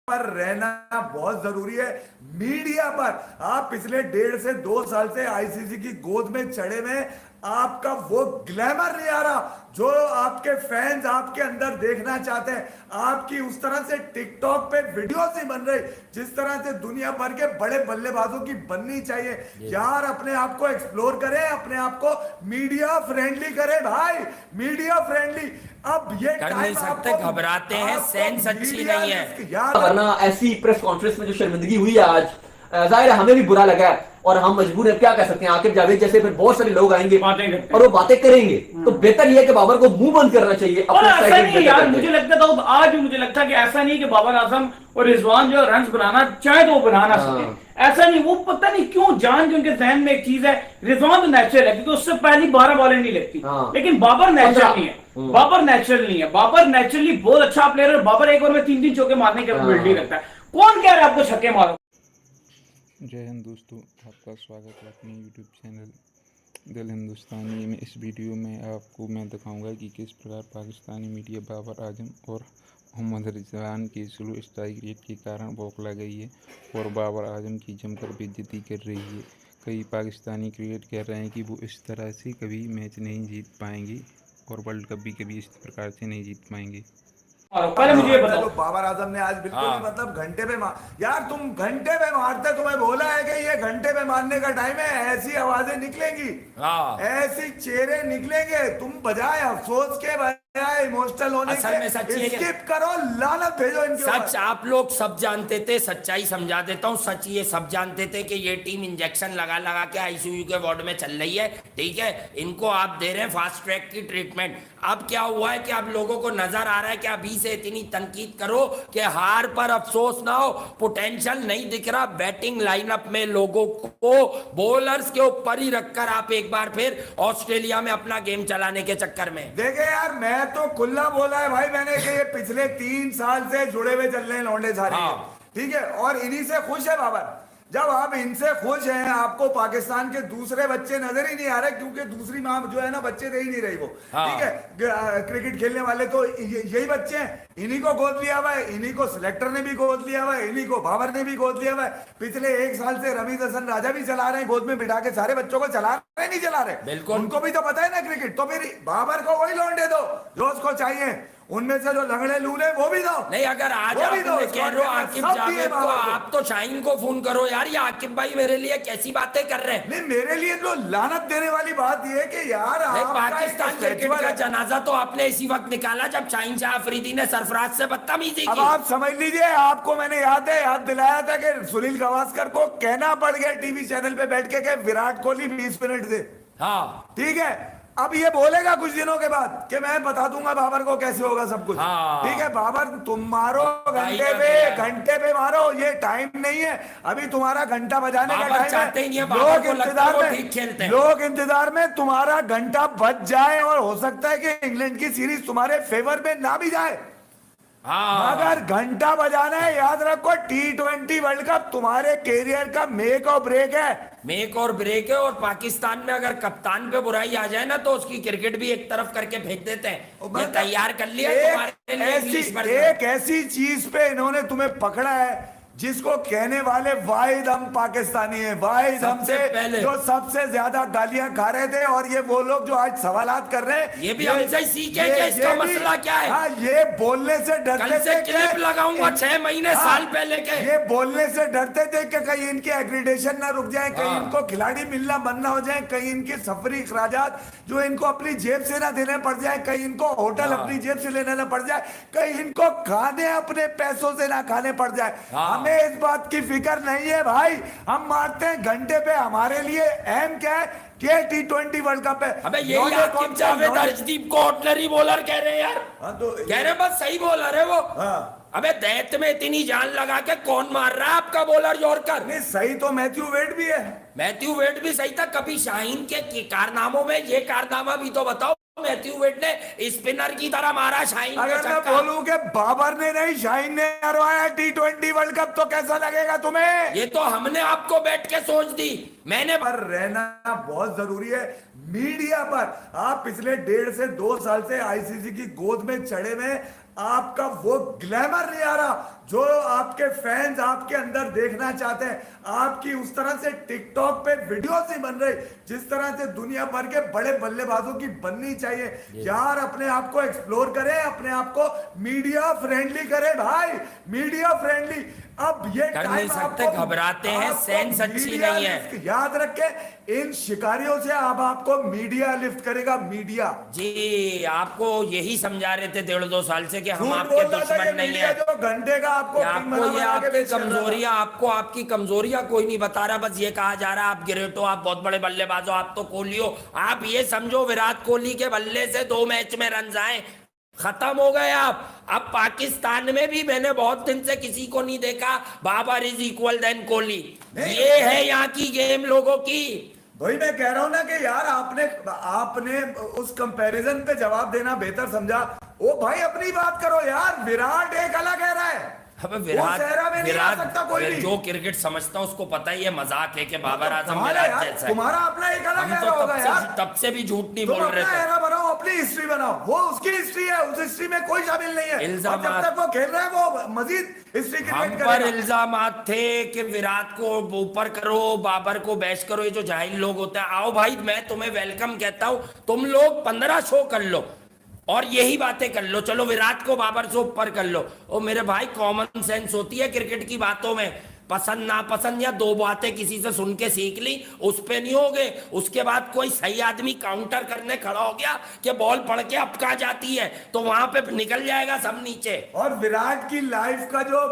पर रहना बहुत जरूरी है। मीडिया पर आप पिछले 1.5 से 2 साल से आईसीसी की गोद में चढ़े में आपका वो ग्लैमर नहीं आ रहा जो आपके फैंस आपके अंदर देखना चाहते हैं। आपकी उस तरह से टिकटॉक पे वीडियोस नहीं बन रही जिस तरह से दुनिया भर के बड़े बल्लेबाजों की बननी चाहिए। यार अपने आप को एक्सप्लोर करें, अपने आप को मीडिया फ्रेंडली करें भाई, मीडिया फ्रेंडली। अब ये कर नहीं टाइम सकते, आपको घबराते हैं, सेंस अच्छी मीडिया नहीं है। यार वरना ऐसी प्रेस कॉन्फ्रेंस में जो शर्मिंदगी हुई है आज, जाहिर है हमें भी बुरा लगा है और हम मजबूर है, क्या कह सकते हैं। आकिब जावेद जैसे फिर बहुत सारे लोग आएंगे और वो बातें करेंगे, तो बेहतर यह है कि बाबर को मुंह बंद करना चाहिए। और ऐसा नहीं यार, मुझे लगता था आज भी मुझे लगता है कि ऐसा नहीं कि बाबर आजम और रिजवान जो रन बनाना चाहे तो वो बना ना सके। ऐसा नहीं, वो पता नहीं क्यों जान के उनके जहन में एक चीज है। रिजवान तो नेचुरल है क्योंकि उससे पहली 12 बॉलें नहीं लगती, लेकिन बाबर नेचुरल नहीं है। बाबर नेचुरल नहीं है, बाबर नेचुरली बहुत अच्छा प्लेयर है। बाबर एक ओवर में 3-3 चौके मारने की एबिलिटी रखता है। कौन कह रहा है आपको छक्के मारो। जय हिंद दोस्तों, आपका स्वागत है अपने यूट्यूब चैनल दिल हिंदुस्तानी में। इस वीडियो में आपको मैं दिखाऊंगा कि किस प्रकार पाकिस्तानी मीडिया बाबर आजम और मोहम्मद रिजवान के स्लो स्ट्राइक रेट के कारण बौखला गई है और बाबर आजम की जमकर बेइज्जती कर रही है। कई पाकिस्तानी क्रिकेट कह रहे हैं कि वो इस तरह से कभी मैच नहीं जीत पाएंगे और वर्ल्ड कप भी कभी इस प्रकार से नहीं जीत पाएंगे। पहले मुझे ये बताओ, बाबर आजम ने आज बिल्कुल ही मतलब घंटे पे यार तुम घंटे पे मारते, तुम्हें बोला है कि ये घंटे पे मारने का टाइम है। ऐसी आवाजें निकलेंगी, ऐसी चेहरे निकलेंगे, तुम बजाय अफसोस के बजाय इमोशनल होने के स्किप करो, लानत भेजो इनके ऊपर। सच आप लोग सब जानते थे, सच्चाई समझा देता हूँ। सच ये सब जानते थे कि ये टीम इंजेक्शन लगा लगा के आईसीयू के वार्ड में चल रही है, ठीक है। इनको आप दे रहे हैं फास्ट ट्रैक की ट्रीटमेंट। अब क्या हुआ है कि आप लोगों को नजर आ रहा है कि अभी से इतनी तनकीद करो कि हार पर अफसोस ना हो। पोटेंशियल नहीं दिख रहा बैटिंग लाइनअप में, लोगों को बॉलर्स के ऊपर ही रखकर आप एक बार फिर ऑस्ट्रेलिया में अपना गेम चलाने के चक्कर में। देखे यार, मैं तो खुला बोला है भाई मैंने कि ये पिछले 3 साल से जुड़े हुए चल रहे हैं लौंडे सारे, ठीक है, और इन्हीं से खुश है बाबर। जब आप इनसे खुश हैं, आपको पाकिस्तान के दूसरे बच्चे नजर ही नहीं आ रहे क्योंकि दूसरी माँ जो है ना बच्चे दे ही नहीं रही वो, ठीक है। क्रिकेट खेलने वाले तो यही बच्चे हैं, इन्हीं को गोद लिया हुआ है, इन्हीं को सिलेक्टर ने भी गोद लिया हुआ है, इन्हीं को बाबर ने भी गोद लिया हुआ है। पिछले 1 साल से रमीज हसन राजा भी चला रहे हैं, गोद में बिठा के सारे बच्चों को चला रहे, नहीं चला रहे, बिल्कुल उनको भी तो पता है ना क्रिकेट। तो फिर बाबर को वही लौंडे दो जो उसको चाहिए, उनमें से जो लंगड़े लूले वो भी दो। नहीं, अगर आज आप कह रहे हो आकिब जावेद को, आप तो शाहीन को फोन करो यार। ये आकिब भाई मेरे लिए कैसी बातें कर रहे हैं। नहीं, मेरे लिए तो लानत देने वाली बात ये है कि यार पाकिस्तान क्रिकेट का जनाजा तो आपने इसी वक्त निकाला जब शाहीन शाह अफरीदी ने सरफराज से बदतमीजी की। अब आप समझ लीजिए, आपको मैंने याद दिलाया था कि सुनील गावस्कर को कहना पड़ गया टीवी चैनल पे बैठ के विराट कोहली 20 मिनट दे, हाँ ठीक है। अब ये बोलेगा कुछ दिनों के बाद कि मैं बता दूंगा बाबर को कैसे होगा सब कुछ, ठीक है। बाबर तुम मारो घंटे पे मारो, ये टाइम नहीं है अभी तुम्हारा घंटा बजाने का टाइम है। लोग इंतजार में तुम्हारा घंटा बज जाए और हो सकता है कि इंग्लैंड की सीरीज तुम्हारे फेवर में ना भी जाए, मगर घंटा बजाना है। याद रखो, T20 वर्ल्ड कप तुम्हारे कैरियर का मेक और ब्रेक है, मेक और ब्रेक है। और पाकिस्तान में अगर कप्तान पे बुराई आ जाए ना तो उसकी क्रिकेट भी एक तरफ करके फेंक देते हैं। ये तैयार कर लिया एक ऐसी चीज पे इन्होंने तुम्हें पकड़ा है जिसको कहने वाले वाहिद हम पाकिस्तानी हैं, वाहिद हमसे जो सबसे ज्यादा गालियां खा रहे थे। और ये वो लोग जो आज सवालात कर रहे हैं, ये भी हमसे सीखे कि इसका मसला क्या है। हाँ, ये बोलने से डरते थे, क्लिप लगाऊंगा 6 महीने साल पहले के। ये बोलने से डरते थे कि कहीं इनके एग्रीडेशन ना रुक जाए, कहीं इनको खिलाड़ी मिलना बंद ना हो जाए, कहीं इनके सफरी अखराजात जो इनको अपनी जेब से ना देने पड़ जाए, कहीं इनको होटल अपनी जेब से लेना ना पड़ जाए, कहीं इनको खाने अपने पैसों से ना खाने पड़ जाए। इस बात की फिक्र नहीं है भाई, हम मारते हैं घंटे पे। हमारे लिए अहम क्या है कि T20 वर्ल्ड कप है। अबे ये आकिब जावेद अर्शदीप को ऑर्डिनरी बॉलर कह रहे हैं यार। तो कह रहे बस सही बॉलर है वो। अबे दैत में इतनी जान लगा के कौन मार रहा है आपका बॉलर यॉर्कर? नहीं, सही तो मैथ्यू वेड भी है, मैथ्यू वेड भी सही था। कभी शाहीन के कारनामों में ये कारनामा भी तो बताओ। मैथ्यू वेड ने स्पिनर की तरह मारा शाहीन। अगर मैं बोलूं कि बाबर ने नहीं शाहीन ने हरवाया T20 वर्ल्ड कप तो कैसा लगेगा तुम्हें? ये तो हमने आपको बैठ के सोच दी। मैंने पर रहना बहुत जरूरी है। मीडिया पर आप पिछले 1.5 से 2 साल से आईसीसी की गोद में चढ़े में आपका वो ग्लैमर नहीं आ रहा जो आपके फैंस आपके अंदर देखना चाहते हैं। आपकी उस तरह से टिकटॉक पे वीडियोस नहीं बन रही जिस तरह से दुनिया भर के बड़े बल्लेबाजों की बननी चाहिए। यार अपने आप को एक्सप्लोर करें, अपने आप को मीडिया फ्रेंडली करें भाई, मीडिया फ्रेंडली। अब ये कर नहीं टाइम सकते, आपको- घबराते हैं, आपको सेंस अच्छी मीडिया नहीं है। लिफ्ट- याद रखें इन शिकारियों से अब आपको मीडिया लिफ्ट करेगा, मीडिया। जी आपको यही समझा रहे थे 1.5-2 साल से कि हम झूठ आपके बोल रहा था दुश्मन ये नहीं मीडिया है। जो घंटे का आपको कि फिल्म आपको बना ये बना के आपकी बेच रहा था। कमजोरियां, आपको आपकी कमजोरियां कोई नहीं बता रहा, बस ये कहा जा रहा है आप गिरेट हो, आप बहुत बड़े बल्लेबाज हो, आप तो कोहली हो। आप ये समझो विराट कोहली के बल्ले से 2 मैच में रन आए, खत्म हो गए आप। अब पाकिस्तान में भी मैंने बहुत दिन से किसी को नहीं देखा Babar is equal than Kohli. ये है यहाँ की गेम लोगों की। वही मैं कह रहा हूं ना कि यार आपने उस कंपैरिजन पे जवाब देना बेहतर समझा। ओ भाई अपनी बात करो यार, विराट एक अलग कह रहा है। अबे वो सहरा में नहीं आ सकता कोई विराट भी। जो क्रिकेट समझता है उसको पता ही है मजाक है कि बाबर आजम तुम्हारा विराट यार, जैसा है। तुम्हारा अपना एक अलग हम एरा तो होगा यार। तब से भी झूठ नहीं तुम बोल रहे अपना थे। एरा बनाओ, अपनी हिस्ट्री बनाओ, वो उसकी हिस्ट्री है, उस हिस्ट्री में कोई शामिल नहीं है। और जब इल्जामात- तक वो खेल रहा है वो मजीद हिस्ट्री हम क्रिएट पर करेगा। इल्जामात थे कि विराट को ऊपर करो, बाबर को बैश करो, ये जो जाहिल लोग होते हैं। आओ भाई मैं तुम्हें वेलकम कहता हूं, तुम लोग 15 शो कर लो और यही बातें कर लो, चलो विराट को बाबर से ऊपर कर लो। ओ मेरे भाई कॉमन सेंस होती है क्रिकेट की बातों में, पसंद नापसंद या 2 बातें किसी से सुन के सीख ली, उस पे नहीं हो गए। उसके बाद कोई सही आदमी काउंटर करने खड़ा हो गया कि बॉल पड़ के अपका जाती है तो वहां पे निकल जाएगा सब नीचे। और विराट की लाइफ का जो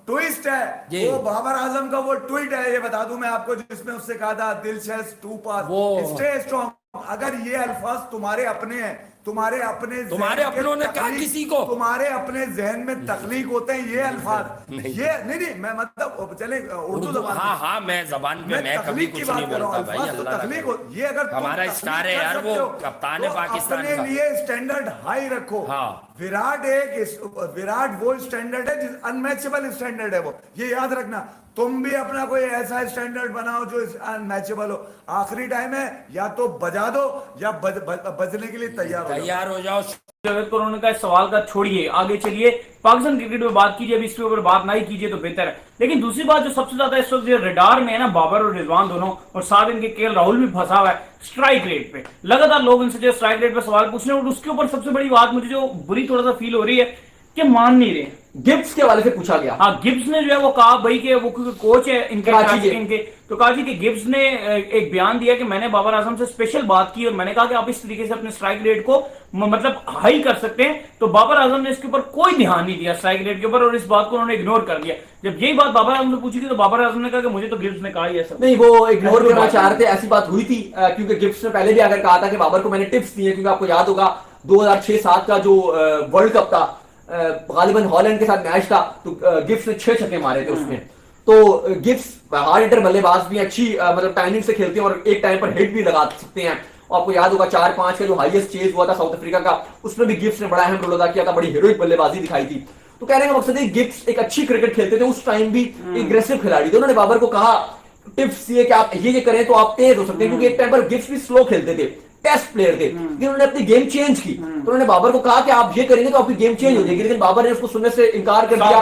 ट्विस्ट है जी। वो बाबर आजम का वो ट्वीट है, ये बता दूं मैं आपको, जिसमें उससे कहा था दिल शेज टू पास वो- स्टे स्ट्रॉन्ग। अगर ये अल्फाज तुम्हारे अपने हैं, तुम्हारे अपने तुम्हारे जहन के अपनों ने कहा तख्लीक- किसी को? तुम्हारे अपने जहन में तख्लीक होते हैं ये अल्फाज। ये नहीं मैं मतलब चले उर्दू जबान हाँ हाँ मैं जबान पे मैं कभी तख्लीक की कुछ बात नहीं कर रहा बोलता हूं, भाई। अल्फाज तो अल्लाह तख्लीक का हो। ये अगर तुम हमारा तख्लीक स्टार है कर यार, सकते वो हो, कप्तान तो है पाकिस्तान अपने का। लिए स्टैंडर्ड हाई रखो। हाँ। विराट वो स्टैंडर्ड है जिस अनमैचेबल स्टैंडर्ड है वो, ये याद रखना। तुम भी अपना कोई ऐसा स्टैंडर्ड बनाओ जो अनमैचेबल हो। आखिरी टाइम है, या तो बजा दो या बजने के लिए तैयार हो जाओ। तैयार हो जाओ। जगत को उन्होंने कहा इस सवाल का छोड़िए, आगे चलिए, पाकिस्तान क्रिकेट में बात कीजिए, अभी इसके ऊपर बात नहीं कीजिए तो बेहतर है। लेकिन दूसरी बात जो सबसे ज्यादा इस वक्त रडार में है ना, बाबर और रिजवान दोनों, और साथ इनके केएल राहुल भी फंसा हुआ है स्ट्राइक रेट पे। लगातार लोग इनसे जो स्ट्राइक रेट पे सवाल पूछ रहे हैं, और उसके ऊपर सबसे बड़ी बात मुझे जो बुरी थोड़ा सा फील हो रही है कि मान नहीं रहे। गिब्स के हवाले से पूछा गया। हाँ गिब्स ने जो है वो कहा भाई कि वो कोच है इनके कराची के। इनके, तो कहा जी कि गिब्स ने एक बयान दिया कि मैंने बाबर आजम से स्पेशल बात की और मैंने कहा कि आप इस तरीके से अपने स्ट्राइक रेट को मतलब हाई कर सकते हैं। तो बाबर आजम ने इसके ऊपर कोई ध्यान नहीं दिया स्ट्राइक रेट के ऊपर, और इस बात को उन्होंने इग्नोर कर दिया। जब यही बात बाबर आजम से पूछी थी तो बाबर आजम ने कहा कि मुझे तो गिब्स ने कहा ही ऐसा नहीं, वो इग्नोर करना चाह रहे थे, ऐसी बात हुई थी क्योंकि गिब्स ने पहले भी अगर कहा था कि बाबर को मैंने टिप्स दी है, क्योंकि आपको याद होगा 2006-7 का जो वर्ल्ड कप था, गालिबन हॉलैंड के साथ मैच था, तो गिब्स ने 6 छक्के मारे थे उसमें। तो गिब्स हार्ड हिटर बल्लेबाज भी अच्छी मतलब टाइमिंग से खेलते हैं और एक टाइम पर हिट भी लगा सकते हैं। और आपको याद होगा 4-5 का जो हाईएस्ट चेज हुआ था साउथ अफ्रीका का, उसमें भी गिब्स ने बड़ा अहम रोल अदा किया था, बड़ी हीरोइक बल्लेबाजी दिखाई थी। तो कहने का मकसद है गिब्स एक अच्छी क्रिकेट खेलते थे, उस टाइम भी एग्रेसिव खिलाड़ी थे। उन्होंने बाबर को कहा टिप्स ये कि आप ये करें तो आप तेज हो सकते हैं, क्योंकि एक टाइम पर गिब्स भी स्लो खेलते थे, टेस्ट प्लेयर थे, लेकिन उन्होंने अपनी गेम चेंज की। तो उन्होंने बाबर को कहा कि आप ये करेंगे तो आपकी गेम चेंज हो जाएगी, लेकिन बाबर ने उसको सुनने से इनकार कर दिया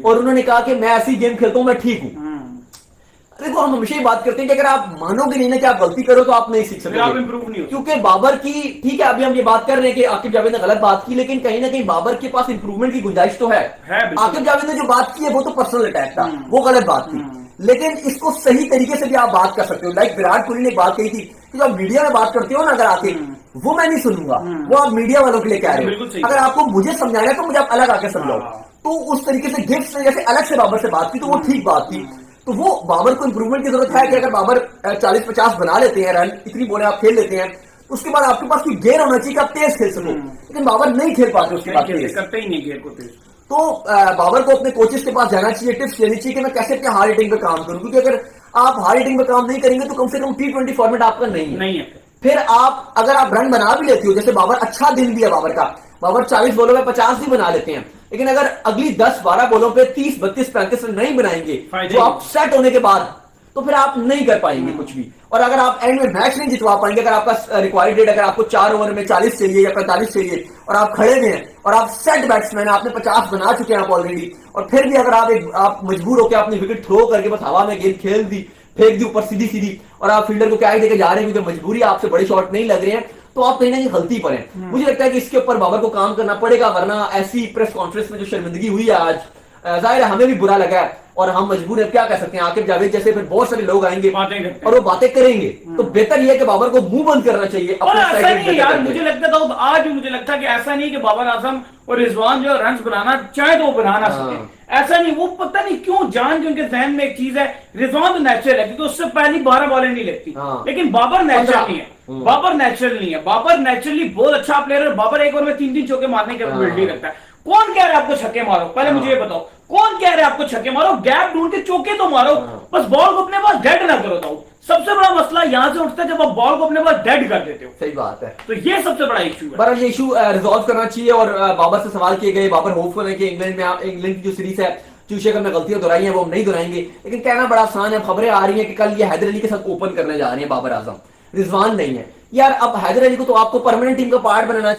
और उन्होंने कहा कि मैं ऐसी गेम खेलता हूं, मैं ठीक हूं। देखो हम हमेशा ही बात करते हैं कि अगर आप मानोगे नहीं ना कि आप गलती करो तो आप नहीं सीख सकते, आप इंप्रूव नहीं हो। क्योंकि बाबर की, ठीक है अभी हम ये बात कर रहे हैं कि आकिब जावेद ने गलत बात की, लेकिन कहीं ना कहीं बाबर के पास इंप्रूवमेंट की गुंजाइश तो है। आकिब जावेद ने जो बात की है वो तो पर्सनल अटैक था, वो गलत बात थी, लेकिन इसको सही तरीके से भी आप बात कर सकते हो। लाइक विराट कोहली ने एक बात कही थी कि जब मीडिया में बात करते हो ना, अगर आके वो मैं नहीं सुनूंगा, वो आप मीडिया वालों के लिए कह रहे हो, अगर आपको मुझे समझाना है तो मुझे आप अलग आके समझाओ। तो उस तरीके से गिब्स ने जैसे अलग से बाबर से बात की तो वो ठीक बात थी। तो वो बाबर को इंप्रूवमेंट की जरूरत है कि अगर बाबर 40-50 बना लेते हैं रन, इतनी बॉलें आप खेल लेते हैं, उसके बाद आपके पास कोई गेयर होना चाहिए कि आप तेज खेल सको, लेकिन बाबर नहीं खेल पाते उसके बाद, करते ही नहीं गेयर को तेज। तो बाबर को अपने कोचेस के पास जाना चाहिए, टिप्स लेनी चाहिए कि मैं कैसे अपने हार्ड हिटिंग पे काम करूं, क्योंकि अगर आप हार्ड हिटिंग पे काम नहीं करेंगे तो कम से कम T20 फॉर्मेट आपका नहीं है। फिर आप अगर आप रन बना भी लेते हो, जैसे बाबर, अच्छा दिन भी है बाबर का, बाबर 40 बॉलों में 50 भी बना लेते हैं, लेकिन अगर अगली 10-12 बॉलों पे 30, 32, 35 रन नहीं बनाएंगे जो आप सेट होने के बाद, तो फिर आप नहीं कर पाएंगे कुछ भी। और अगर आप एंड में मैच नहीं जितवा पाएंगे, अगर आपका रिक्वायर्ड रेट अगर आपको 4 ओवर में 40 चाहिए या 45 चाहिए और आप खड़े हुए हैं और आप सेट बैट्समैन, आपने 50 बना चुके हैं आप ऑलरेडी, और फिर भी अगर आप मजबूर होकर अपनी विकेट थ्रो करके बस हवा में गेंद खेल दी, फेंक दी ऊपर सीधी सीधी, और आप फील्डर को कैच देकर जा रहे हैं क्योंकि मजबूरी आपसे बड़े शॉट नहीं लग रहे हैं, तो आप कहीं ना कहीं गलती पर हैं। मुझे लगता है कि इसके ऊपर बाबर को काम करना पड़ेगा, वरना ऐसी प्रेस कॉन्फ्रेंस में जो शर्मिंदगी हुई है आज, जाहिर है हमें भी बुरा लगा है और हम मजबूर हैं, क्या कह सकते हैं। आकिब जावेद जैसे फिर बहुत सारे लोग आएंगे और वो बातें करेंगे, तो बेहतर यह है कि बाबर को मुंह बंद करना चाहिए। और ऐसा नहीं यार, मुझे लगता था आज भी मुझे लगता है कि ऐसा नहीं कि बाबर आजम और रिजवान जो रन बनाना चाहे तो वो बना ना सके, ऐसा नहीं। वो पता नहीं क्यों जान के उनके जहन में एक चीज है, रिजवान तो नेचुरल है क्योंकि उससे पहली 12 बॉलें नहीं लगती, लेकिन बाबर नेचुरल नहीं है। बाबर नेचुरल नहीं है, बाबर नेचुरली बहुत अच्छा प्लेयर है। बाबर एक ओवर में 3-3 चौके मारने की एबिलिटी रखता है। कौन कह रहा है आपको छक्के मारो, पहले मुझे ये बताओ, कौन कह रहा है आपको छक्के मारो? गैप ढूंढ के चौके तो मारो, बस बॉल को अपने पास डेड ना करो। तो सबसे बड़ा मसला यहां से उठता है जब आप बॉल को अपने पास डेड कर देते हो। सही बात है, तो ये सबसे बड़ा इशू है। बहरहाल ये इशू रिजॉल्व करना चाहिए। और बाबर से सवाल किए गए, बाबर होपफुल है कि इंग्लैंड की जो सीरीज है चूशेकर में गलतियां दोहराई हैं वो हम नहीं दोहराएंगे, लेकिन कहना बड़ा आसान है। खबरें आ रही हैं कि कल ये हैदर अली के साथ ओपन करने जा रहे हैं बाबर आजम, रिजवान नहीं है। यार अब हैदर अली को तो आपको परमानेंट टीम का पार्ट बनाना